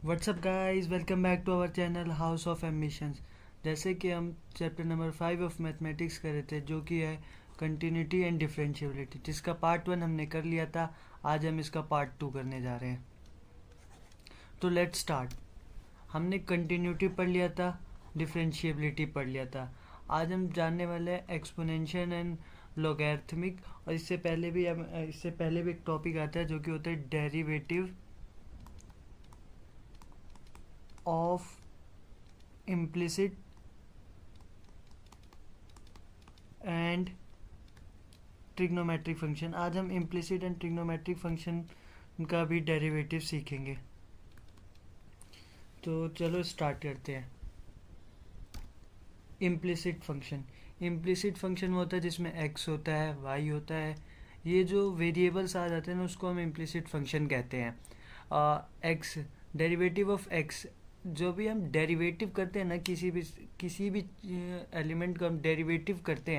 WhatsApp guys, welcome back to our channel house of ambitions. जैसे कि हम chapter number 5 of mathematics कर रहे थे, जो कि है कंटिन्यूटी एंड डिफरेंशिएबिलिटी, जिसका पार्ट 1 हमने कर लिया था। आज हम इसका पार्ट 2 करने जा रहे हैं। तो लेट्स स्टार्ट। हमने कंटिन्यूटी पढ़ लिया था, डिफरेंशिएबिलिटी पढ़ लिया था। आज हम जानने वाले हैं एक्सपोनेंशियल एंड लॉगरिथमिक। और इससे पहले भी एक टॉपिक आता है जो कि होता है derivative of implicit and trigonometric function. आज हम इम्प्लिसिट एंड ट्रिग्नोमेट्रिक फंक्शन का भी डेरिवेटिव सीखेंगे। तो चलो स्टार्ट करते हैं। इम्प्लिसिट फंक्शन वो होता है जिसमें x होता है, y होता है। ये जो वेरिएबल्स आ जाते हैं ना, उसको हम इम्प्लिसिट फंक्शन कहते हैं। x डेरिवेटिव ऑफ x, जो भी हम डेरिवेटिव करते हैं ना, किसी भी एलिमेंट का हम डेरिवेटिव करते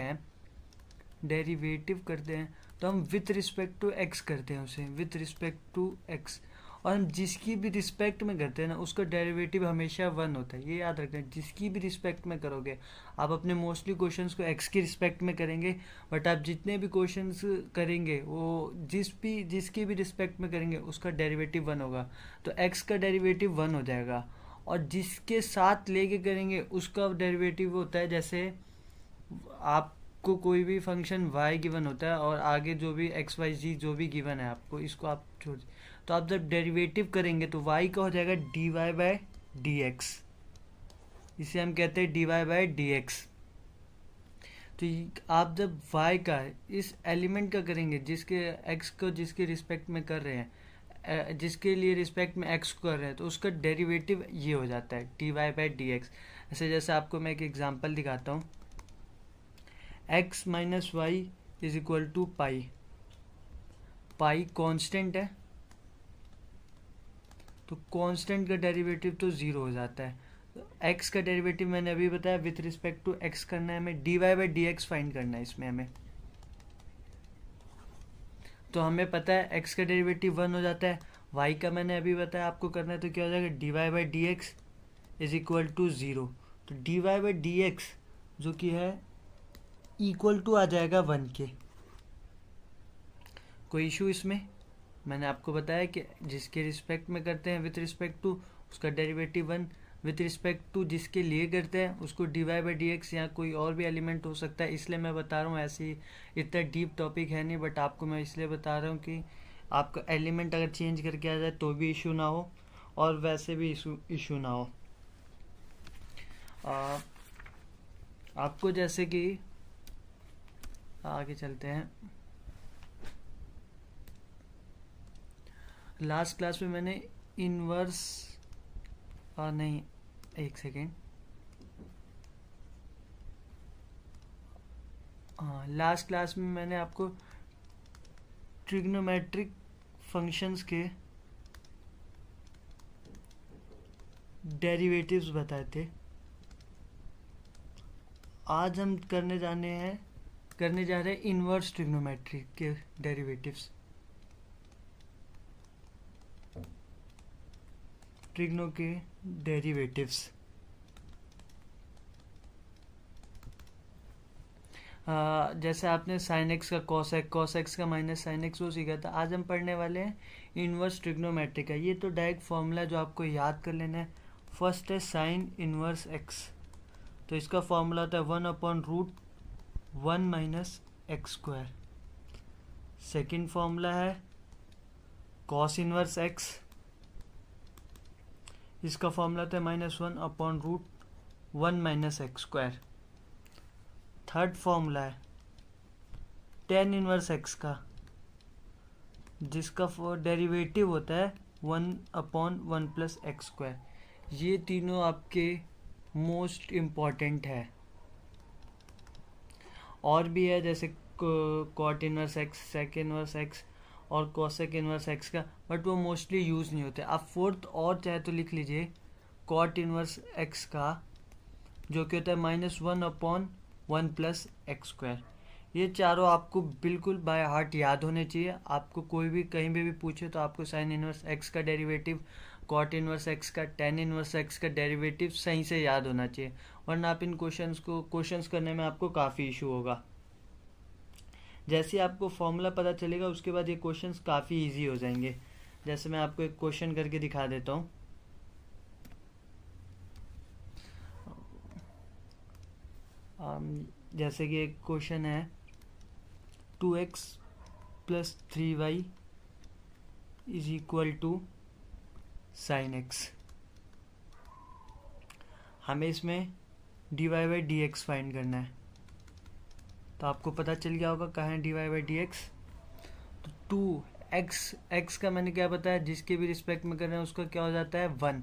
हैं तो हम विथ रिस्पेक्ट टू x करते हैं उसे, विथ रिस्पेक्ट टू x। और हम जिसकी भी रिस्पेक्ट में करते हैं ना, उसका डेरिवेटिव हमेशा 1 होता है। ये याद रखना है, जिसकी भी रिस्पेक्ट में करोगे। आप अपने मोस्टली क्वेश्चंस को x की रिस्पेक्ट में करेंगे, बट आप जितने भी क्वेश्चंस करेंगे वो जिसकी भी रिस्पेक्ट में करेंगे उसका डेरिवेटिव 1 होगा। तो x का डेरिवेटिव 1 हो जाएगा। और जिसके साथ लेके करेंगे उसका डेरिवेटिव होता है, जैसे आपको कोई भी फंक्शन y गिवन होता है और आगे जो भी x y z जो भी गिवन है आपको, इसको आप छोड़, तो आप जब डेरिवेटिव करेंगे तो y का हो जाएगा dy बाय डी एक्स। इसे हम कहते हैं dy बाय डी एक्स। तो आप जब y का इस एलिमेंट का करेंगे, जिसके x को जिसके रिस्पेक्ट में कर रहे हैं, जिसके लिए रिस्पेक्ट में x को कर रहे हैं, तो उसका डेरिवेटिव ये हो जाता है dy बाय डी एक्स। ऐसे जैसे आपको मैं एक एग्जांपल दिखाता हूँ। x minus y is equal to pi. Pi constant है, तो कांस्टेंट का डेरिवेटिव तो 0 हो जाता है। तो x का डेरिवेटिव मैंने अभी बताया, विथ रिस्पेक्ट टू x करना है हमें, dy by d x find करना है इसमें हमें। तो हमें पता है x का डेरिवेटिव 1 हो जाता है, y का मैंने अभी बताया आपको करना है, तो क्या हो जाएगा dy by d x is equal to 0। तो dy बाई डी एक्स जो कि है इक्वल टू आ जाएगा 1 के। कोई इशू इसमें? मैंने आपको बताया कि जिसके रिस्पेक्ट में करते हैं विथ रिस्पेक्ट टू, उसका डेरिवेटिव 1। विथ रिस्पेक्ट टू जिसके लिए करते हैं उसको dy बाई डी एक्स, या कोई और भी एलिमेंट हो सकता है, इसलिए मैं बता रहा हूँ। ऐसे ही इतना डीप टॉपिक है नहीं, बट आपको मैं इसलिए बता रहा हूँ कि आपका एलिमेंट अगर चेंज करके आ जाए तो भी इशू ना हो, और वैसे भी इशू ना हो। आपको जैसे कि आगे चलते हैं। लास्ट क्लास में मैंने इनवर्स नहीं, एक सेकेंड। हाँ, लास्ट क्लास में मैंने आपको ट्रिग्नोमेट्रिक फंक्शंस के डेरिवेटिव्स बताए थे। आज हम करने जा रहे हैं इनवर्स ट्रिग्नोमेट्री के डेरिवेटिव्स। ट्रिग्नो के डेरिवेटिव्स। जैसे आपने साइन एक्स का कॉस एक्स का माइनस साइन एक्स वो सीखा था। आज हम पढ़ने वाले हैं इनवर्स ट्रिग्नोमेट्री का। ये तो डायरेक्ट फॉर्मूला जो आपको याद कर लेना है। फर्स्ट है साइन इनवर्स एक्स, तो इसका फॉर्मूला होता है 1/√1 minus x square. Second formula है कॉस इनवर्स एक्स, इसका फॉर्मूला होता है -1/√1 minus x square. Third formula है टेन इनवर्स एक्स का, जिसका डेरिवेटिव होता है 1/1 प्लस एक्स स्क्वायर। ये तीनों आपके मोस्ट इम्पॉर्टेंट है। और भी है जैसे cot inverse x, sec inverse x और कोसेक इनवर्स एक्स का, बट वो मोस्टली यूज़ नहीं होते। आप फोर्थ और चाहे तो लिख लीजिए कॉट इनवर्स एक्स का, जो कि होता है -1/1 प्लस एक्स स्क्वायर। ये चारों आपको बिल्कुल बाय हार्ट याद होने चाहिए। आपको कोई भी कहीं भी पूछे तो आपको साइन इनवर्स एक्स का डेरिवेटिव कॉट इनवर्स एक्स का, टेन इनवर्स एक्स का डेरिवेटिव सही से याद होना चाहिए, वरना आप इन क्वेश्चंस करने में आपको काफ़ी इशू होगा। जैसे आपको फॉर्मूला पता चलेगा उसके बाद ये क्वेश्चंस काफ़ी इजी हो जाएंगे। जैसे मैं आपको एक क्वेश्चन करके दिखा देता हूँ। जैसे कि एक क्वेश्चन है 2x + 3y = sin x। हमें इसमें dy/dx फाइंड करना है। तो आपको पता चल गया होगा कहाँ है dy/dx। तो 2x का मैंने क्या बताया, जिसके भी रिस्पेक्ट में कर रहे हैं उसका क्या हो जाता है 1।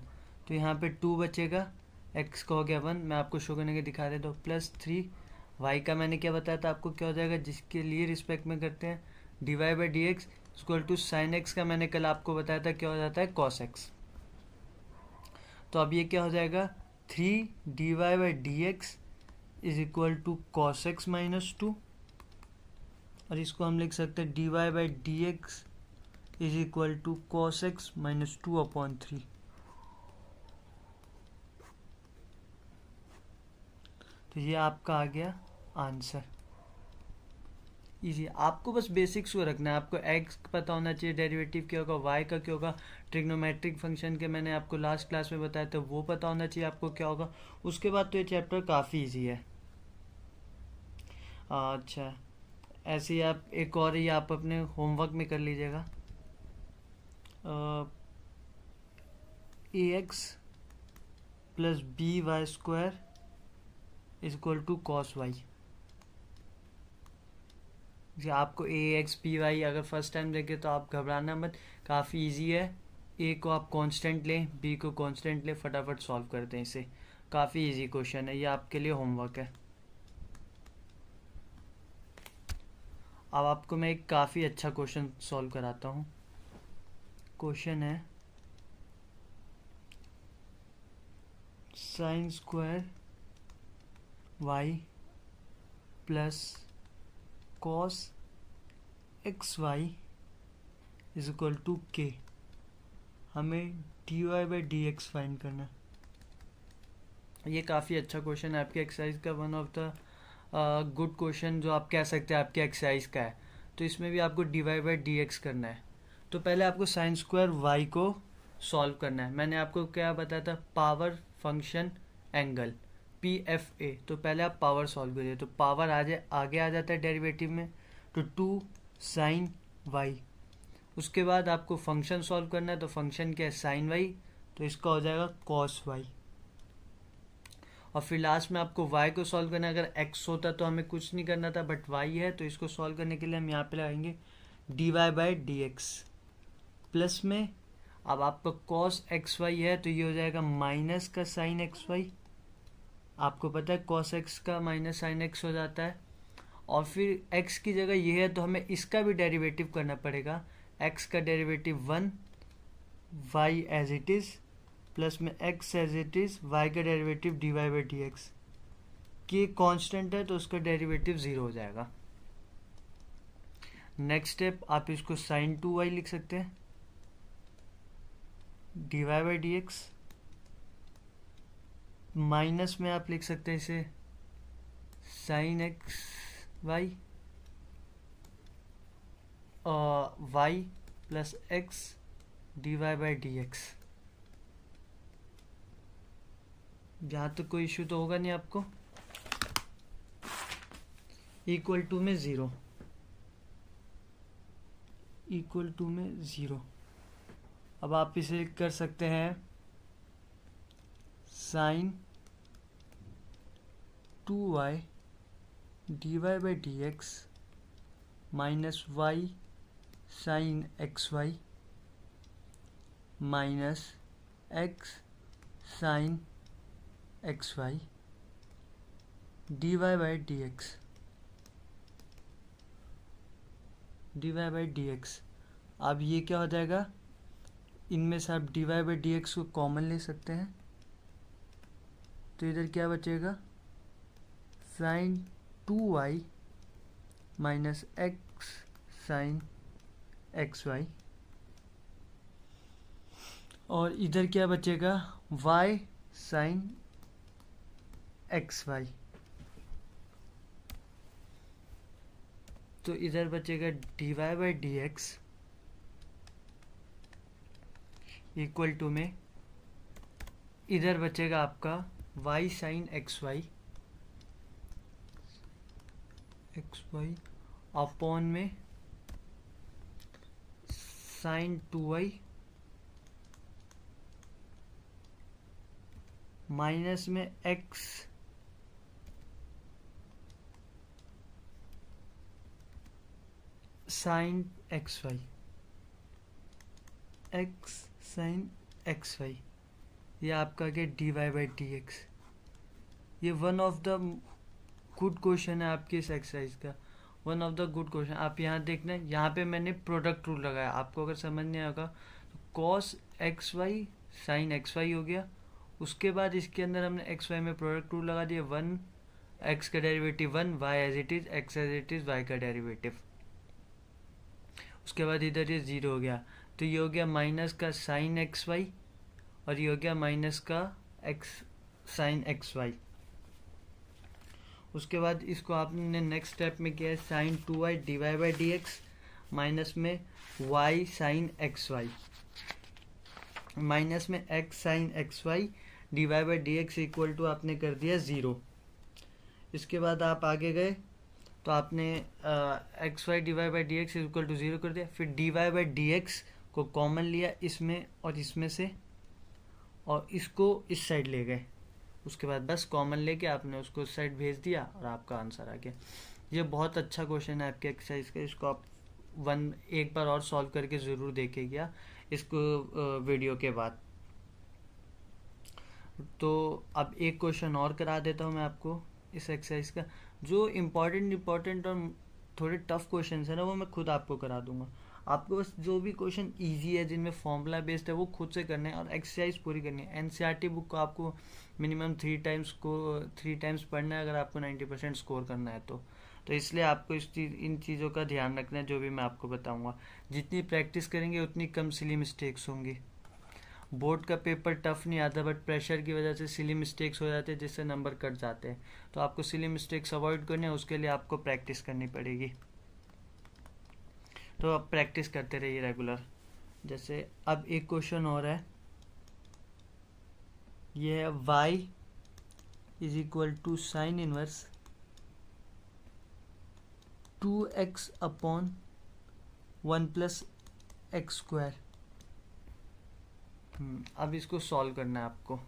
तो यहाँ पे 2 बचेगा, x का हो गया 1। मैं आपको शो करने के दिखा देता हूँ। +3y का मैंने क्या बताया था आपको, क्या हो जाएगा जिसके लिए रिस्पेक्ट में करते हैं dy/dx = sin x का मैंने कल आपको बताया था क्या हो जाता है cos x। तो अब ये क्या हो जाएगा 3 dy/dx = cos x - 2, और इसको हम लिख सकते हैं dy/dx = cos x - 2/3। तो ये आपका आ गया आंसर। इजी, आपको बस बेसिक्स को रखना है। आपको x पता होना चाहिए, डेरिवेटिव क्या होगा, y का क्या होगा, ट्रिग्नोमेट्रिक फंक्शन के मैंने आपको लास्ट क्लास में बताया था वो पता होना चाहिए आपको क्या होगा। उसके बाद तो ये चैप्टर काफ़ी इजी है। अच्छा, ऐसे ही आप एक और ही आप अपने होमवर्क में कर लीजिएगा। ax + by² = cos y। आपको ax/by अगर फर्स्ट टाइम देखे तो आप घबराना मत, काफ़ी इजी है। a को आप कांस्टेंट लें, b को कांस्टेंट लें, फटाफट सॉल्व करते हैं इसे। काफ़ी इजी क्वेश्चन है, ये आपके लिए होमवर्क है। अब आपको मैं एक काफ़ी अच्छा क्वेश्चन सॉल्व कराता हूँ। क्वेश्चन है sin² y + cos xy = k। हमें dy/dx फाइंड करना है। ये काफ़ी अच्छा क्वेश्चन है, आपकी एक्सरसाइज का one of the good question जो आप कह सकते हैं आपकी एक्सरसाइज का है। तो इसमें भी आपको dy/dx करना है। तो पहले आपको sin² y को सॉल्व करना है। मैंने आपको क्या बताया था, पावर फंक्शन एंगल PFA। तो पहले आप पावर सॉल्व करिए, तो पावर आगे आ जाता है डेरिवेटिव में, तो 2 sin y। उसके बाद आपको फंक्शन सॉल्व करना है, तो फंक्शन क्या है sin y, तो इसका हो जाएगा cos y। और फिर लास्ट में आपको y को सॉल्व करना है। अगर x होता तो हमें कुछ नहीं करना था, बट y है तो इसको सॉल्व करने के लिए हम यहाँ पे लगाएंगे dy/dx। प्लस में अब आपका cos xy है तो ये हो जाएगा माइनस का sin xy। आपको पता है cos x का माइनस sin x हो जाता है। और फिर x की जगह ये है तो हमें इसका भी डेरिवेटिव करना पड़ेगा। x का derivative 1, y as it is, plus में x as it is, y का डेरिवेटिव dy/dx। कि कांस्टेंट है तो उसका डेरिवेटिव 0 हो जाएगा। नेक्स्ट स्टेप, आप इसको sin 2y लिख सकते हैं dy/dx। माइनस में आप लिख सकते हैं इसे sin xy और y + x dy/dx। जहाँ तक कोई इशू तो होगा नहीं आपको। = में 0, = 0। अब आप इसे कर सकते हैं sin 2y dy/dx minus y sin xy minus x sin xy dy/dx। अब ये क्या हो जाएगा, इनमें से आप dy/dx को कॉमन ले सकते हैं, तो इधर क्या बचेगा sin 2y minus x sin xy। और इधर क्या बचेगा, y साइन एक्स वाई। तो इधर बचेगा dy by d x equal to में इधर बचेगा आपका y sine x y upon में साइन 2y माइनस में x sine x y, x sine x y. ये आपका क्या, dy बाई डी एक्स। ये one of the good question है आपके इस एक्सरसाइज का, one of the good question. आप यहाँ देखना, यहाँ पे मैंने प्रोडक्ट रूल लगाया, आपको अगर समझ नहीं आएगा तो cos x y sine x y हो गया। उसके बाद इसके अंदर हमने एक्स वाई में प्रोडक्ट रूल लगा दिया, वन एक्स का derivative one, y as it is, x as it is, y का डेरिवेटिव। उसके बाद इधर ये जीरो हो गया, तो ये हो गया माइनस का साइन एक्स वाई और ये हो गया माइनस का एक्स साइन एक्स वाई। उसके बाद इसको आपने नेक्स्ट स्टेप में किया है sine 2y d y by d x minus में y sine x y minus में x sine x y d y by d x equal to आपने कर दिया 0। इसके बाद आप आगे गए तो आपने x y d y by d x equal to 0 कर दिया। फिर d y by d x को कॉमन लिया इसमें और इसमें से, और इसको इस साइड ले गए। उसके बाद बस कॉमन लेके आपने उसको उस साइड भेज दिया और आपका आंसर आ गया। ये बहुत अच्छा क्वेश्चन है आपके एक्सरसाइज का, इसको आप एक बार और सॉल्व करके ज़रूर देखेगा इसको वीडियो के बाद। तो अब एक क्वेश्चन और करा देता हूँ मैं आपको इस एक्सरसाइज का। जो इम्पोर्टेंट और थोड़े टफ क्वेश्चन है ना, वो मैं खुद आपको करा दूंगा। आपको बस जो भी क्वेश्चन इजी है, जिनमें फॉर्मूला बेस्ड है, वो खुद से करने हैं और एक्सरसाइज पूरी करनी है। एनसीईआरटी बुक को आपको मिनिमम 3 टाइम्स पढ़ना है अगर आपको 90% स्कोर करना है तो इसलिए आपको इन चीज़ों का ध्यान रखना है, जो भी मैं आपको बताऊंगा। जितनी प्रैक्टिस करेंगे उतनी कम सिली मिस्टेक्स होंगी। बोर्ड का पेपर टफ नहीं आता, बट प्रेशर की वजह से सिली मिस्टेक्स हो जाते हैं जिससे नंबर कट जाते हैं। तो आपको सिली मिस्टेक्स अवॉइड करने हैं, उसके लिए आपको प्रैक्टिस करनी पड़ेगी। तो आप प्रैक्टिस करते रहिए रेगुलर। जैसे अब एक क्वेश्चन और है, ये है y is equal to sine inverse 2x upon 1 plus x square. अब इसको सॉल्व करना है आपको।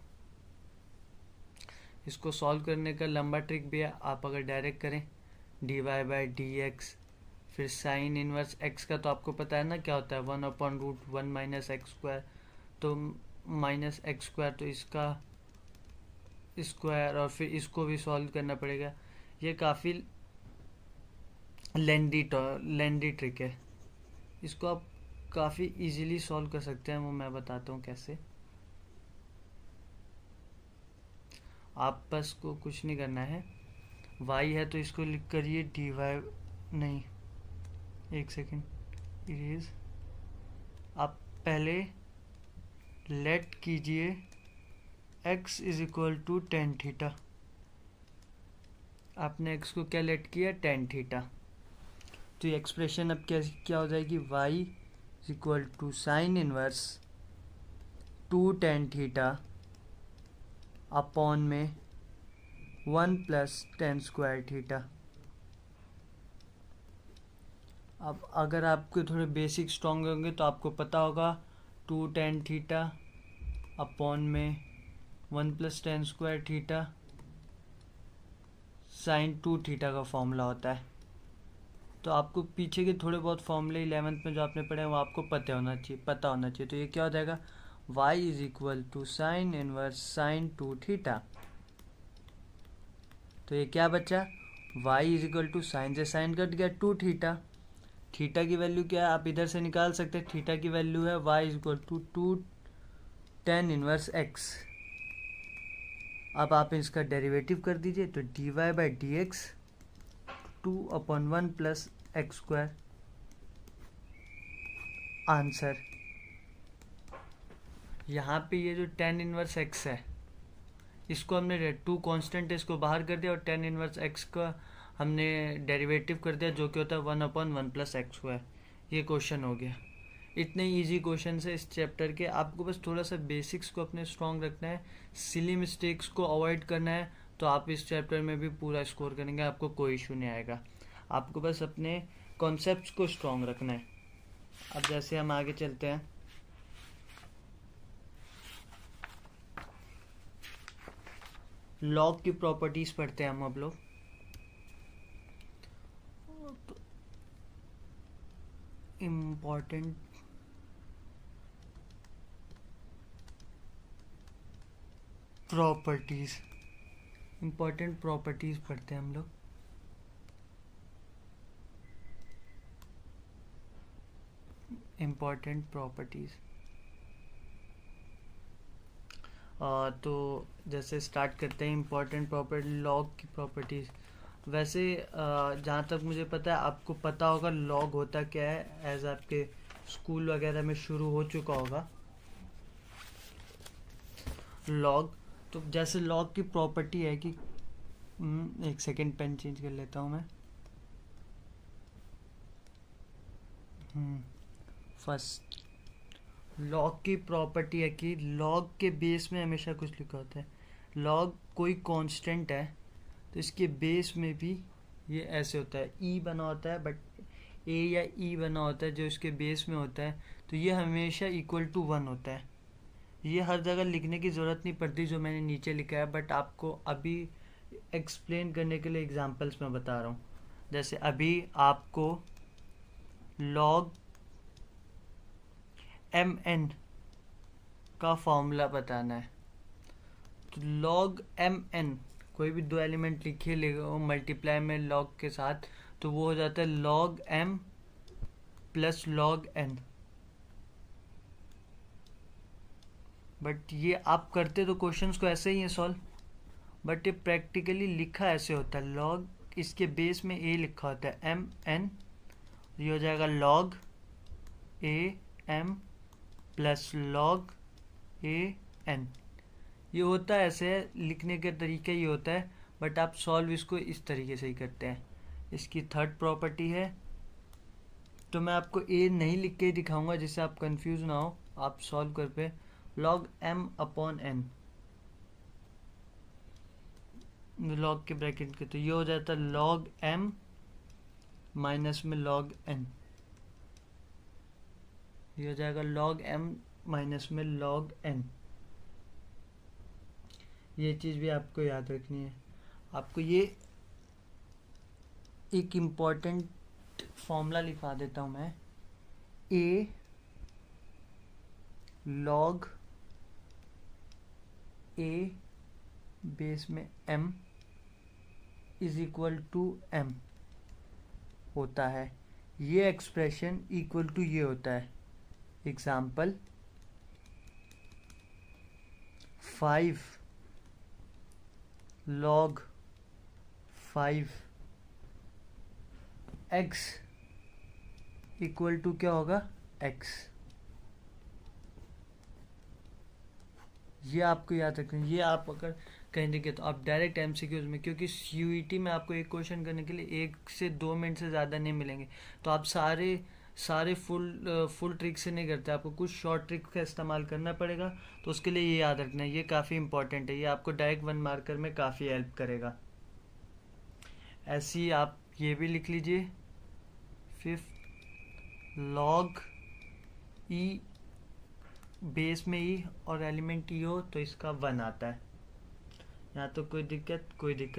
इसको सॉल्व करने का लंबा ट्रिक भी है। आप अगर डायरेक्ट करें d y by d x, फिर साइन इनवर्स एक्स का तो आपको पता है ना क्या होता है, 1/√1 माइनस एक्स स्क्वायर। तो माइनस एक्स स्क्वायर, तो इसका स्क्वायर और फिर इसको भी सॉल्व करना पड़ेगा। ये काफ़ी लेंदी ट्रिक है, इसको आप काफ़ी इजीली सॉल्व कर सकते हैं। वो मैं बताता हूँ कैसे। आप बस को कुछ नहीं करना है, y है तो इसको लिख करिए डी वाई, नहीं एक सेकेंड इरेज। आप पहले लेट कीजिए x is equal to tan theta. आपने x को क्या लेट किया, टेन थीटा। तो ये एक्सप्रेशन अब क्या हो जाएगी, y is equal to sine inverse 2 tan theta upon में 1 प्लस टेन स्क्वायर थीटा। अब अगर आपके थोड़े बेसिक स्ट्रॉन्ग होंगे तो आपको पता होगा 2 टेन थीटा अपॉन में 1 plus ten square theta sine 2 theta का फॉर्मूला होता है। तो आपको पीछे के थोड़े बहुत फॉर्मूले 11th में जो आपने पढ़े हैं वो आपको पता होना चाहिए। तो ये क्या हो जाएगा, y is equal to sine inverse sine 2 theta. तो ये क्या बचा, y is equal to sine से साइन कट गया 2 थीटा। थीटा की वैल्यू क्या है आप इधर से निकाल सकते हैं। थीटा की वैल्यू है y is equal to 2 tan inverse x। अब आप इसका डेरिवेटिव कर दीजिए, तो d y by d x 2/1 plus x square. Answer यहाँ पे ये जो tan इनवर्स x है, इसको हमने टू कांस्टेंट है, इसको बाहर कर दिया और tan इनवर्स x का हमने डेरिवेटिव कर दिया, जो कि होता है 1/1 + x हुआ है। ये क्वेश्चन हो गया। इतने इजी क्वेश्चन है इस चैप्टर के। आपको बस थोड़ा सा बेसिक्स को अपने स्ट्रॉन्ग रखना है, सिली मिस्टेक्स को अवॉइड करना है, तो आप इस चैप्टर में भी पूरा स्कोर करेंगे, आपको कोई इशू नहीं आएगा। आपको बस अपने कॉन्सेप्ट्स को स्ट्रॉन्ग रखना है। अब जैसे हम आगे चलते हैं, लॉग की प्रॉपर्टीज पढ़ते हैं हम अब लोग। इम्पॉर्टेंट प्रॉपर्टीज पढ़ते हैं हम लोग। इम्पॉर्टेंट प्रॉपर्टीज, तो जैसे स्टार्ट करते हैं इम्पॉर्टेंट प्रॉपर्टी, लॉग की प्रॉपर्टीज। वैसे जहाँ तक मुझे पता है, आपको पता होगा लॉग होता क्या है, एज आपके स्कूल वगैरह में शुरू हो चुका होगा लॉग। तो जैसे लॉग की प्रॉपर्टी है कि एक सेकेंड, पेन चेंज कर लेता हूँ मैं। फर्स्ट लॉग की प्रॉपर्टी है कि लॉग के बेस में हमेशा कुछ लिखा होता है। लॉग कोई कांस्टेंट है तो इसके बेस में भी ये ऐसे होता है, ई बना होता है, बट ए या ई बना होता है जो इसके बेस में होता है, तो ये हमेशा =1 होता है। ये हर जगह लिखने की ज़रूरत नहीं पड़ती जो मैंने नीचे लिखा है, बट आपको अभी एक्सप्लेन करने के लिए एग्जांपल्स में बता रहा हूँ। जैसे अभी आपको log mn का फॉर्मूला बताना है, तो log mn कोई भी दो एलिमेंट लिखिए मल्टीप्लाई में log के साथ, तो वो हो जाता है log m + log n। But ये आप करते तो क्वेश्चंस को ऐसे ही है सॉल्व, बट ये प्रैक्टिकली लिखा ऐसे होता है। log इसके बेस में a लिखा होता है mn, ये हो जाएगा log a m + log a n। ये होता है ऐसे, लिखने का तरीका ये होता है, बट आप सॉल्व इसको इस तरीके से ही करते हैं। इसकी थर्ड प्रॉपर्टी है, तो मैं आपको a नहीं लिख के दिखाऊंगा जिससे आप कंफ्यूज ना हो, आप सॉल्व कर पे log m/n, log के ब्रैकेट के, तो ये हो जाता है log m माइनस में log n, ये हो जाएगा log m माइनस में log n। ये चीज़ भी आपको याद रखनी है। आपको ये एक इम्पॉर्टेंट फॉर्मूला लिखवा देता हूँ मैं, a log a बेस में m = m होता है। ये एक्सप्रेशन इक्वल टू ये होता है, एग्जाम्पल 5 log 5 x = क्या होगा, x। ये आपको याद रखना है। ये आप अगर कहीं देखें तो आप डायरेक्ट एमसीक्यूज में, क्योंकि यूईटी में आपको एक क्वेश्चन करने के लिए 1 से 2 मिनट से ज़्यादा नहीं मिलेंगे, तो आप सारे फुल ट्रिक से नहीं करते, आपको कुछ शॉर्ट ट्रिक का इस्तेमाल करना पड़ेगा। तो उसके लिए ये याद रखना है, ये काफ़ी इंपॉर्टेंट है, ये आपको डायरेक्ट 1 मार्कर में काफ़ी हेल्प करेगा। ऐसे ही आप ये भी लिख लीजिए, 5 log e बेस में ई और एलिमेंट ई हो तो इसका 1 आता है। यहाँ तो कोई दिक्कत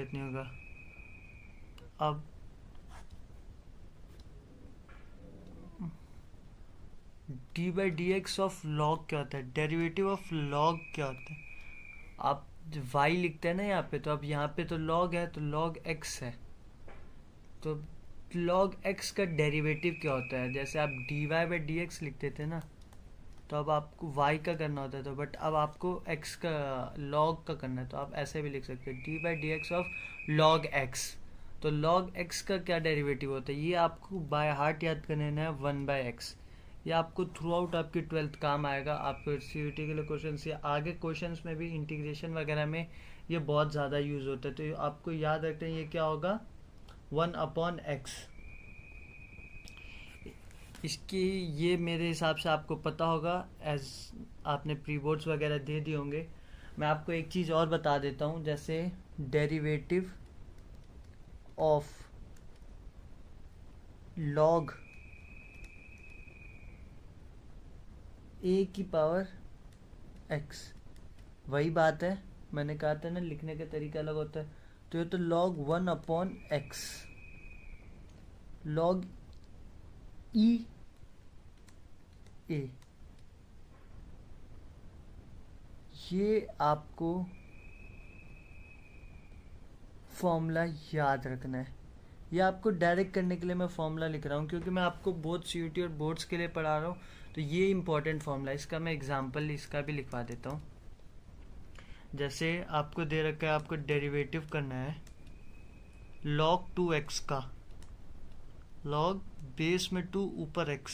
नहीं होगा। अब d/dx ऑफ log क्या होता है, डेरिवेटिव ऑफ log क्या होता है। आप y लिखते हैं ना यहाँ पे, तो अब यहाँ पे तो log है, तो log x है, तो log x का डेरिवेटिव क्या होता है। जैसे आप dy/dx लिखते थे ना, तो अब आपको y का करना होता है, तो बट अब आपको x का log का करना है, तो आप ऐसे भी लिख सकते हैं d/dx ऑफ log x। तो log x का क्या डेरिवेटिव होता है, ये आपको बाय हार्ट याद करना है, 1/x। ये आपको थ्रू आउट आपकी 12th काम आएगा। आपको सीयूटी के लिए क्वेश्चन या आगे क्वेश्चंस में भी इंटीग्रेशन वगैरह में ये बहुत ज़्यादा यूज़ होता है। तो आपको याद रखते हैं ये क्या होगा, 1/x। इसकी ये मेरे हिसाब से आपको पता होगा, एज आपने प्री बोर्ड्स वगैरह दे दिए होंगे। मैं आपको एक चीज़ और बता देता हूँ, जैसे डेरिवेटिव ऑफ लॉग a की पावर x, वही बात है, मैंने कहा था ना लिखने का तरीका अलग होता है। तो ये तो log 1/x log e a, ये आपको फॉर्मूला याद रखना है। ये आपको डायरेक्ट करने के लिए मैं फॉर्मूला लिख रहा हूँ, क्योंकि मैं आपको बोथ सीयूटी और बोर्ड्स के लिए पढ़ा रहा हूँ। तो ये इंपॉर्टेंट फॉर्मूला, इसका मैं एग्जांपल इसका भी लिखवा देता हूँ। जैसे आपको दे रखा है, आपको डेरिवेटिव करना है log 2x का, log बेस में 2 ऊपर x,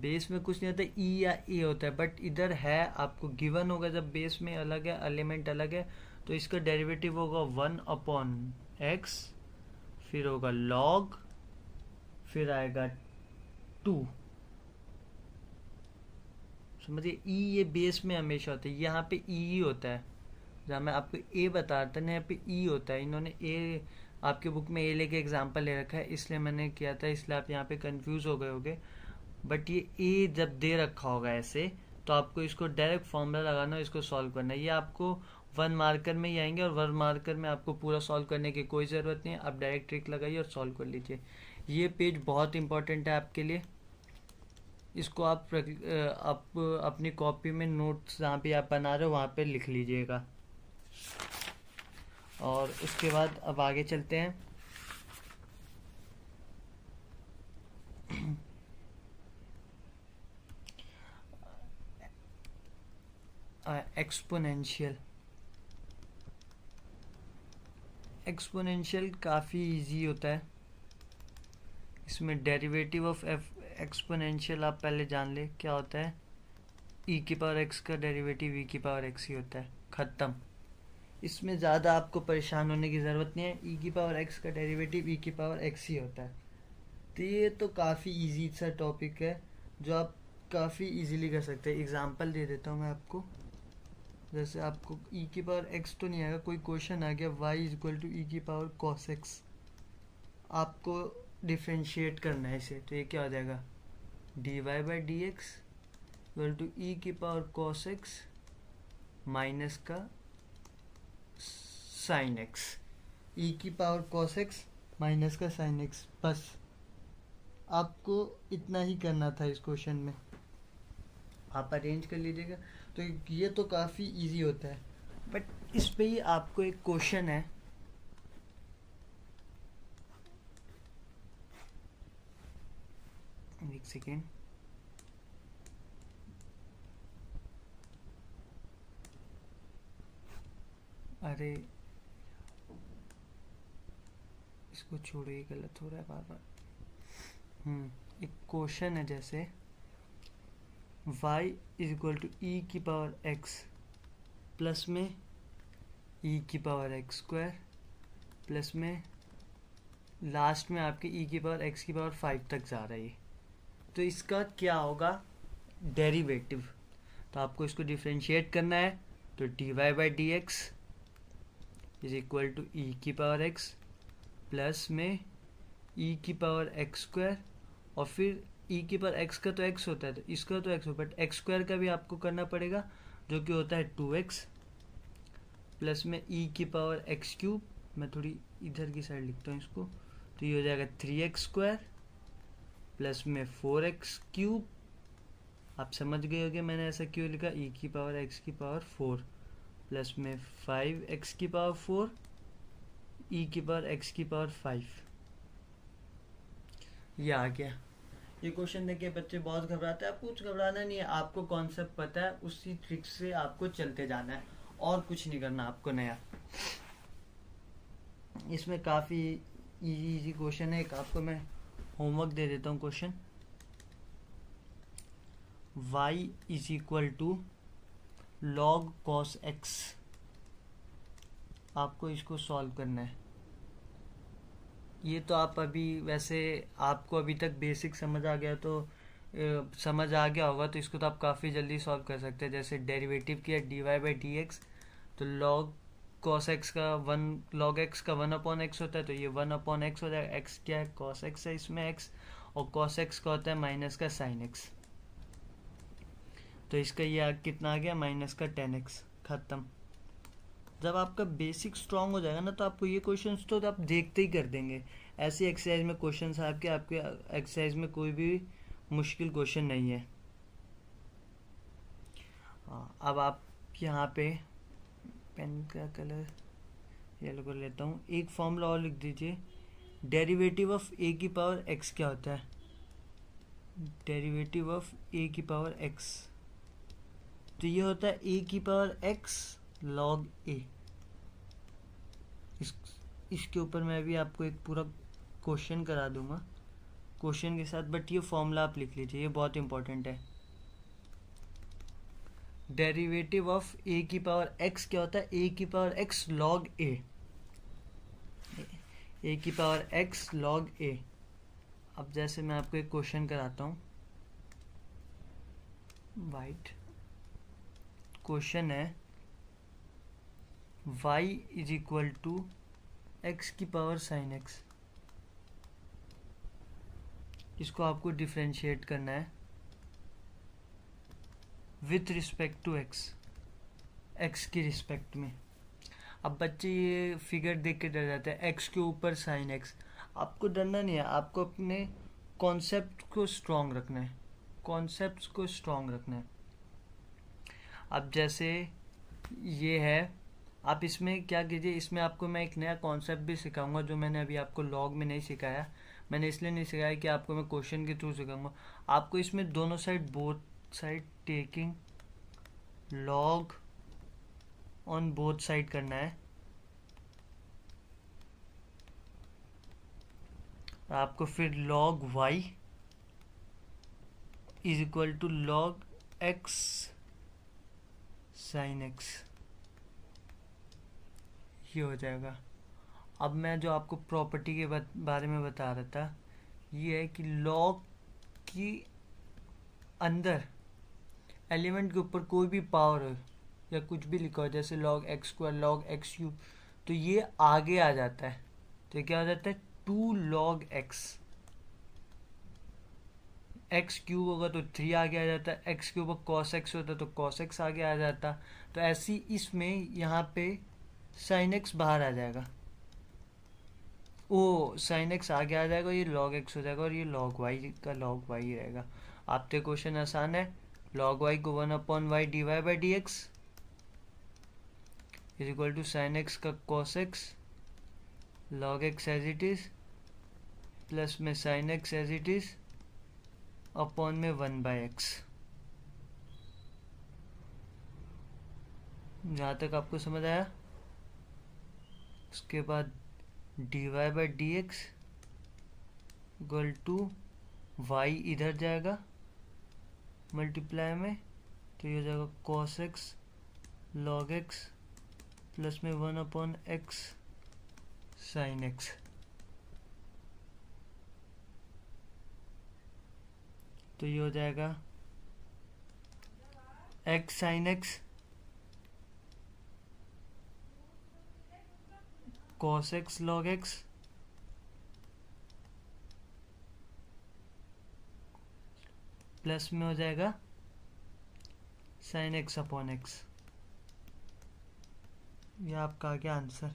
बेस में कुछ नहीं होता, e या a होता है, बट इधर है आपको गिवन होगा, जब बेस में अलग है एलिमेंट अलग है, तो इसका डेरिवेटिव होगा 1/x, फिर होगा log, फिर आएगा 2। समझिए e ये बेस में हमेशा होता है, यहाँ पे e ही होता है। जहाँ मैं आपको a बता रहा था ना, यहाँ पे e होता है। इन्होंने a आपके बुक में a लेके एग्जाम्पल ले रखा है, इसलिए मैंने किया था, इसलिए आप यहाँ पे कंफ्यूज हो गए होगे। बट ये a जब दे रखा होगा ऐसे, तो आपको इसको डायरेक्ट फॉर्मूला लगाना है, इसको सॉल्व करना है। ये आपको 1 मार्कर में ही आएंगे, और 1 मार्कर में आपको पूरा सॉल्व करने की कोई ज़रूरत नहीं है। आप डायरेक्ट ट्रिक लगाइए और सॉल्व कर लीजिए। ये पेज बहुत इंपॉर्टेंट है आपके लिए। इसको आप अपनी कॉपी में नोट्स जहाँ पे आप बना रहे हो वहाँ पे लिख लीजिएगा। और उसके बाद अब आगे चलते हैं। एक्सपोनेंशियल, एक्सपोनेंशियल काफ़ी इजी होता है। इसमें डेरिवेटिव ऑफ एक्सपोनेंशियल आप पहले जान ले क्या होता है। e की पावर x का डेरिवेटिव e की पावर x ही होता है, ख़त्म। इसमें ज़्यादा आपको परेशान होने की ज़रूरत नहीं है। e की पावर x का डेरिवेटिव e की पावर x ही होता है। तो ये तो काफ़ी इजी सा टॉपिक है जो आप काफ़ी इजीली कर सकते हैं। एग्जांपल दे देता हूँ मैं आपको। जैसे आपको e की पावर x तो नहीं आएगा, कोई क्वेश्चन आ गया y इक्वल टू e की पावर cos x, आपको डिफ्रेंशिएट करना है इसे। तो ये क्या हो जाएगा, dy by d x equal to e की पावर cos x माइनस का sin x, e की पावर cos x माइनस का sin x। बस आपको इतना ही करना था इस क्वेश्चन में, आप अरेंज कर लीजिएगा। तो ये तो काफ़ी इजी होता है। बट इस पे ही आपको एक क्वेश्चन है, एक सेकेंड, अरे इसको छोड़िए, गलत हो रहा है बार बार। एक क्वेश्चन है जैसे y is equal to e की पावर x प्लस में e की पावर x स्क्वायर प्लस में लास्ट में आपके e की पावर x की पावर 5 तक जा रही है। तो इसका क्या होगा, डेरिवेटिव। तो आपको इसको डिफ्रेंशिएट करना है। तो dy by d x is equal to e की पावर x प्लस में e की पावर x स्क्वायर, और फिर e की पावर x का तो x होता है तो इसका तो x हो, बट x स्क्वायर का भी आपको करना पड़ेगा जो कि होता है 2x प्लस में e की पावर x क्यूब। मैं थोड़ी इधर की साइड लिखता हूँ इसको। तो ये हो जाएगा 3x स्क्वायर प्लस में 4x क्यूब। आप समझ गए होंगे मैंने ऐसा क्यों लिखा, e की पावर x की पावर 4 प्लस में 5x की पावर 4 e की पावर x की पावर 5। ये आ गया। ये क्वेश्चन देखिए बच्चे बहुत घबराते हैं, आपको कुछ घबराना नहीं है, आपको कॉन्सेप्ट पता है, उसी ट्रिक से आपको चलते जाना है और कुछ नहीं करना आपको नया। इसमें काफ़ी इजी क्वेश्चन है। एक आपको मैं होमवर्क दे देता हूँ question. y is equal to log cos x। आपको इसको सॉल्व करना है। ये तो आप अभी वैसे आपको अभी तक बेसिक समझ आ गया तो समझ आ गया होगा, तो इसको तो आप काफ़ी जल्दी सॉल्व कर सकते हैं। जैसे डेरिवेटिव किया dy/dx, तो log cos x का log x का 1/x होता है, तो ये 1/x हो जाएगा। x क्या है? cos x है इसमें x, और cos x का होता है माइनस का sin x, तो इसका ये कितना आ गया? माइनस का 10x। खत्म। जब आपका बेसिक स्ट्रांग हो जाएगा ना, तो आपको ये क्वेश्चंस तो आप देखते ही कर देंगे। ऐसी एक्सरसाइज में क्वेश्चंस आपके एक्सरसाइज में कोई भी मुश्किल क्वेश्चन नहीं है। अब आप यहाँ पे पेन का कलर येलो कर लेता हूँ। एक फॉर्मूला और लिख दीजिए। डेरिवेटिव ऑफ ए की पावर एक्स क्या होता है? डेरिवेटिव ऑफ ए की पावर एक्स, तो ये होता है ए की पावर एक्स लॉग ए। इसके ऊपर मैं भी आपको एक पूरा क्वेश्चन करा दूंगा क्वेश्चन के साथ, बट ये फॉर्मूला आप लिख लीजिए, ये बहुत इंपॉर्टेंट है। डेरिवेटिव ऑफ ए की पावर एक्स क्या होता है? ए की पावर एक्स लॉग ए, ए की पावर एक्स लॉग ए। अब जैसे मैं आपको एक क्वेश्चन कराता हूँ, वाइट क्वेश्चन है y is equal to x की पावर साइन एक्स। इसको आपको डिफ्रेंशिएट करना है with respect to x, x की रिस्पेक्ट में। अब बच्चे ये फिगर देख के डर जाते हैं, एक्स के ऊपर साइन एक्स। आपको डरना नहीं है, आपको अपने कॉन्सेप्ट को स्ट्रॉन्ग रखना है, कॉन्सेप्ट्स को स्ट्रॉन्ग रखना है। अब जैसे ये है, आप इसमें क्या कीजिए, इसमें आपको मैं एक नया कॉन्सेप्ट भी सिखाऊंगा जो मैंने अभी आपको लॉग में नहीं सिखाया। मैंने इसलिए नहीं सिखाया कि आपको मैं क्वेश्चन के थ्रू सिखाऊंगा। आपको इसमें दोनों side, both side taking log on both side करना है। आपको फिर log y is equal to log x sin x, ये हो जाएगा। अब मैं जो आपको प्रॉपर्टी के बारे में बता रहा था, ये है कि log की अंदर एलिमेंट के ऊपर कोई भी पावर हो या कुछ भी लिखा हो, जैसे log x² log x³, तो ये आगे आ जाता है। तो क्या हो जाता है? 2 log x। x³ होगा तो 3 आगे आ जाता है, x के ऊपर cos x होता तो cos x आगे आ जाता। तो ऐसी इसमें यहाँ पे sin x बाहर आ जाएगा, ओ sin x आगे आ जाएगा, ये log x हो जाएगा, और ये log y का log y रहेगा। आपके क्वेश्चन आसान है। log y को 1/y dy/dx is equal to sin x का cos x log x as it is, plus में sin x as it is upon में 1/x। जहाँ तक आपको समझ आया। उसके बाद dy/dx इक्वल टू y इधर जाएगा मल्टीप्लाई में, तो ये हो जाएगा cos x log x plus में 1/x sin x। तो ये हो जाएगा x sin x cos x log x plus में हो जाएगा sin x अपॉन x। ये आपका आ गया आंसर।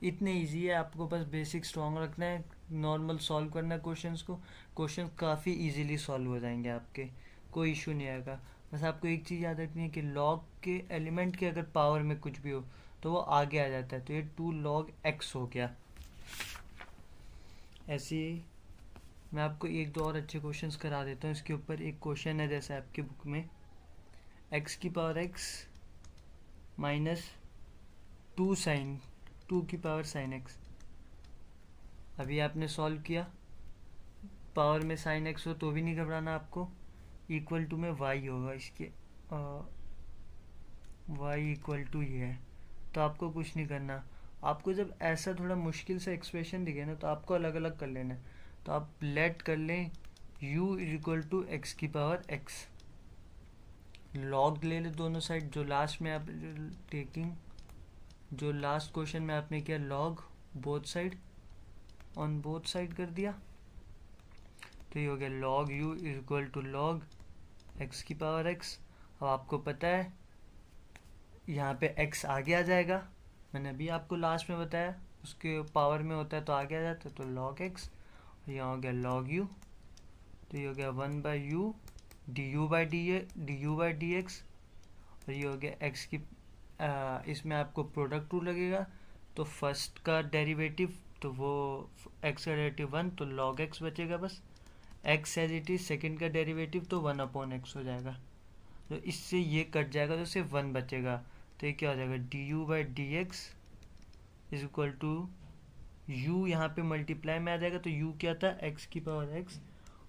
इतने इजी है, आपको बस बेसिक स्ट्रॉन्ग रखना है, नॉर्मल सॉल्व करना है क्वेश्चंस को। क्वेश्चन काफ़ी इजीली सॉल्व हो जाएंगे आपके, कोई इशू नहीं आएगा। बस आपको एक चीज़ याद रखनी है कि लॉग के एलिमेंट के अगर पावर में कुछ भी हो तो वो आगे आ जाता है, तो ये 2 log x हो गया। ऐसे ही मैं आपको एक दो और अच्छे क्वेश्चंस करा देता हूँ। इसके ऊपर एक क्वेश्चन है, जैसे आपकी बुक में x की पावर x माइनस 2 की पावर sin x। अभी आपने सॉल्व किया, पावर में sin x हो तो भी नहीं घबराना आपको, इक्वल टू में y होगा, इसके y इक्वल टू ये है। तो आपको कुछ नहीं करना, आपको जब ऐसा थोड़ा मुश्किल से एक्सप्रेशन दिखे ना तो आपको अलग अलग कर लेना है। तो आप लेट कर लें u इक्वल टू एक्स की पावर x, लॉग ले ले दोनों साइड। जो लास्ट में आप टेकिंग, जो लास्ट क्वेश्चन में आपने किया log both side, on both side कर दिया, तो ये हो गया log u equal to log x की पावर x। अब आपको पता है यहाँ पे x आगे आ जाएगा, मैंने अभी आपको लास्ट में बताया उसके पावर में होता है तो आगे आ जाता है, तो log x, यहाँ हो गया log u, तो ये हो गया 1/u du/dx, और ये हो गया x की इसमें आपको प्रोडक्ट रूल लगेगा, तो फर्स्ट का डेरिवेटिव तो वो x का डेरिवेटिव 1, तो log x बचेगा बस, x as it is second का डेरिवेटिव तो 1/x हो जाएगा, तो इससे ये कट जाएगा तो सिर्फ 1 बचेगा। तो ये क्या हो जाएगा du/dx is equal to u, यहाँ पे मल्टीप्लाई में आ जाएगा तो u क्या था x की पावर x,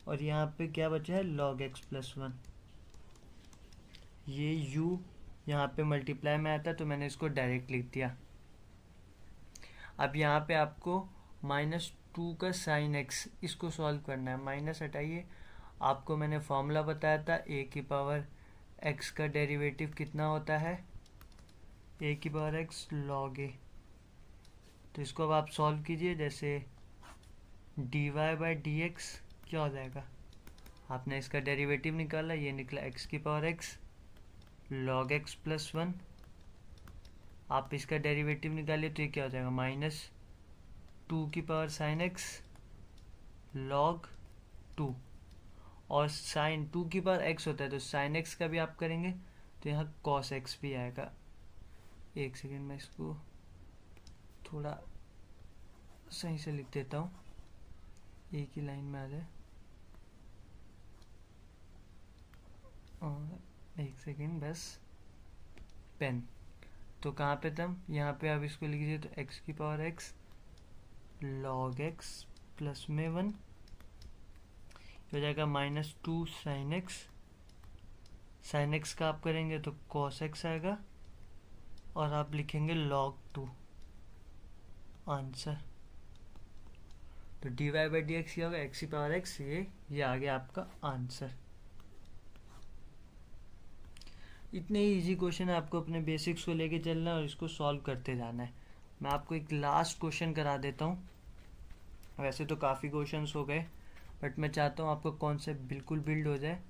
और यहाँ पे क्या बचा है log x प्लस 1। ये u यहाँ पे मल्टीप्लाई में आता है तो मैंने इसको डायरेक्ट लिख दिया। अब यहाँ पे आपको -2 का साइन x, इसको सॉल्व करना है। माइनस हटाइए, आपको मैंने फॉर्मूला बताया था a की पावर x का डेरिवेटिव कितना होता है, a की पावर x log a। तो इसको अब आप सॉल्व कीजिए, जैसे dy/dx क्या हो जाएगा, आपने इसका डेरिवेटिव निकाला, ये निकला x की power x log x plus 1, आप इसका डेरिवेटिव निकालिए तो ये क्या हो जाएगा -2 की पावर साइन x log 2, और साइन 2 की पावर x होता है तो साइन x का भी आप करेंगे तो यहाँ cos x भी आएगा। एक सेकेंड में इसको थोड़ा सही से लिख देता हूँ, एक ही लाइन में आ जाए, और एक सेकेंड बस पेन। तो कहाँ पे था, यहाँ पे आप इसको लिखिए तो x की power x log x plus में 1 हो जाएगा -2 साइन x, साइन x का आप करेंगे तो cos x आएगा, और आप लिखेंगे log 2 आंसर। तो dy/dx क्या होगा x की पावर x, ये आ गया आपका आंसर। इतने ही इजी क्वेश्चन है, आपको अपने बेसिक्स को लेके चलना है और इसको सॉल्व करते जाना है। मैं आपको एक लास्ट क्वेश्चन करा देता हूँ, वैसे तो काफ़ी क्वेश्चंस हो गए बट मैं चाहता हूँ आपका कॉन्सेप्ट बिल्कुल बिल्ड हो जाए।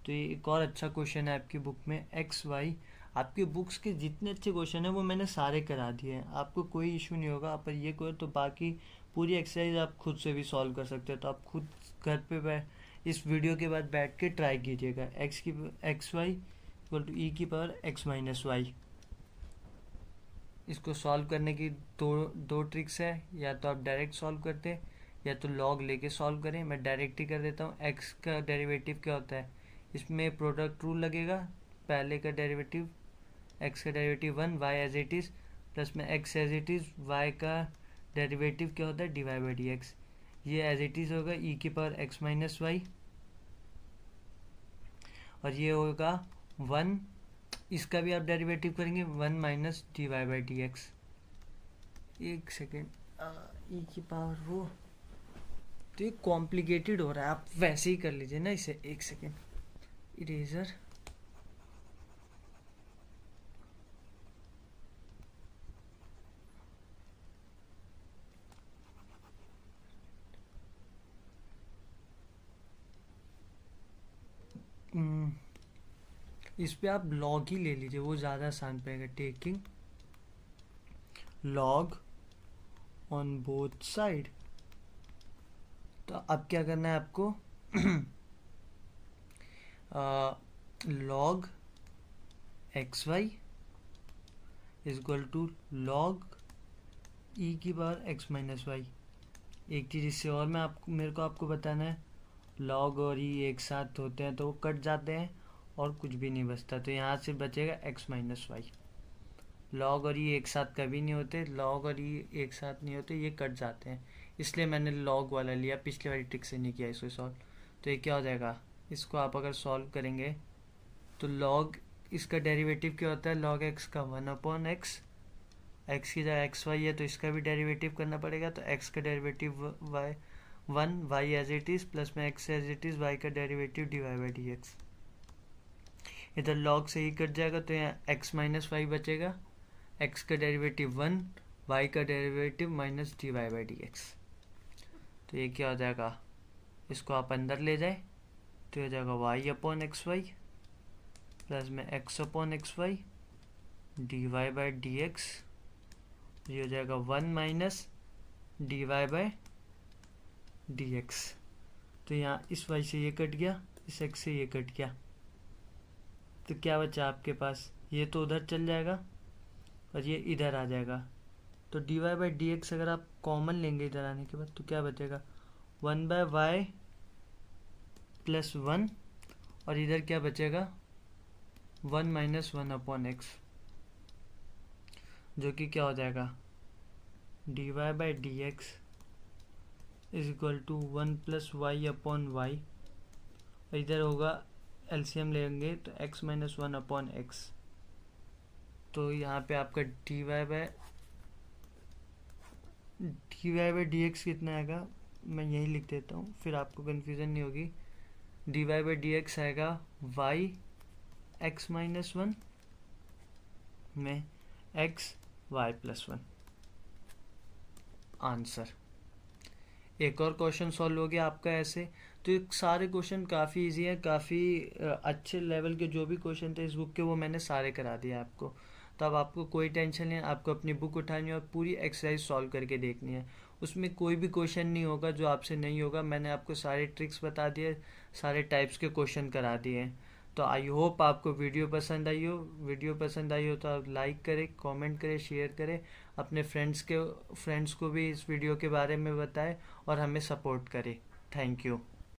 तो ये एक और अच्छा क्वेश्चन है आपकी बुक में, एक्स वाई। आपकी बुक्स के जितने अच्छे क्वेश्चन हैं वो मैंने सारे करा दिए हैं, आपको कोई इशू नहीं होगा। पर ये कोई तो बाकी पूरी एक्सरसाइज आप खुद से भी सॉल्व कर सकते हो, तो आप खुद घर पे इस वीडियो के बाद बैठ के ट्राई कीजिएगा। X Y equal to e की पावर एक्स माइनस वाई। इसको सॉल्व करने की दो ट्रिक्स है, या तो आप डायरेक्ट सॉल्व करते हैं या तो लॉग लेके सॉल्व करें। मैं डायरेक्ट ही कर देता हूँ। एक्स का डेरिवेटिव क्या होता है, इसमें प्रोडक्ट रूल लगेगा। पहले का डेरिवेटिव एक्स का derivative 1 y as it is plus में x as it is, y का डेरिवेटिव क्या होता है dy/dx। ये एज इट इज़ होगा ई की पावर एक्स माइनस वाई, और ये होगा 1, इसका भी आप डेरिवेटिव करेंगे 1 माइनस dy/dx। एक सेकेंड, ई की पावर वो तो ये कॉम्प्लिकेटेड हो रहा है, आप वैसे ही कर लीजिए ना इसे। एक सेकेंड, इरेजर। इस पे आप लॉग ही ले लीजिए, वो ज़्यादा आसान पड़ेगा। Taking log on both side. तो अब क्या करना है आपको, log x y is equal to log e की पावर एक्स माइनस वाई। एक चीज़ इससे और मैं मेरे को आपको बताना है, लॉग और ई एक साथ होते हैं तो वो कट जाते हैं और कुछ भी नहीं बचता, तो यहाँ से बचेगा एक्स माइनस वाई। लॉग और ये एक साथ कभी नहीं होते, लॉग और ये एक साथ नहीं होते, ये कट जाते हैं, इसलिए मैंने लॉग वाला लिया, पिछले वाली ट्रिक से नहीं किया इसको सॉल्व। तो ये क्या हो जाएगा इसको आप अगर सॉल्व करेंगे तो लॉग इसका डेरिवेटिव क्या होता है, लॉग एक्स का 1/x, एक्स की जगह एक्स वाई है तो इसका भी डेरिवेटिव करना पड़ेगा, तो एक्स का derivative y 1, y as it is plus में x as it is, y का डेरिवेटिव dy/dx। इधर लॉग से ही कट जाएगा तो यहाँ x माइनस वाई बचेगा, x का डेरिवेटिव 1, y का डेरिवेटिव माइनस dy/dx। तो ये क्या हो जाएगा, इसको आप अंदर ले जाए तो हो जाएगा y/xy प्लस में x/xy dy/dx, ये हो जाएगा 1 माइनस dy/dx। तो यहाँ इस y से ये कट गया, इस x से ये कट गया, तो क्या बचा आपके पास, ये तो उधर चल जाएगा और ये इधर आ जाएगा। तो dy/dx अगर आप कॉमन लेंगे इधर आने के बाद तो क्या बचेगा, 1/y प्लस 1 और इधर क्या बचेगा 1 माइनस 1/x, जो कि क्या हो जाएगा dy/dx is equal to 1 plus y/y, इधर होगा एलसीएम लेंगे तो x माइनस 1/x। तो यहाँ पे आपका dy/dx कितना आएगा, मैं यही लिख देता हूँ फिर आपको कन्फ्यूज़न नहीं होगी। dy/dx आएगा y x माइनस 1 में x y प्लस 1। आंसर। एक और क्वेश्चन सॉल्व हो गया आपका ऐसे। तो ये सारे क्वेश्चन काफ़ी इजी हैं, काफ़ी अच्छे लेवल के जो भी क्वेश्चन थे इस बुक के वो मैंने सारे करा दिए आपको। तो अब आपको कोई टेंशन नहीं है, आपको अपनी बुक उठानी है और पूरी एक्सरसाइज सॉल्व करके देखनी है। उसमें कोई भी क्वेश्चन नहीं होगा जो आपसे नहीं होगा, मैंने आपको सारे ट्रिक्स बता दिए, सारे टाइप्स के क्वेश्चन करा दिए हैं। तो आई होप आपको वीडियो पसंद आई हो। वीडियो पसंद आई हो तो आप लाइक करें, कमेंट करें, शेयर करें, अपने फ्रेंड्स को भी इस वीडियो के बारे में बताएं और हमें सपोर्ट करें। Thank you.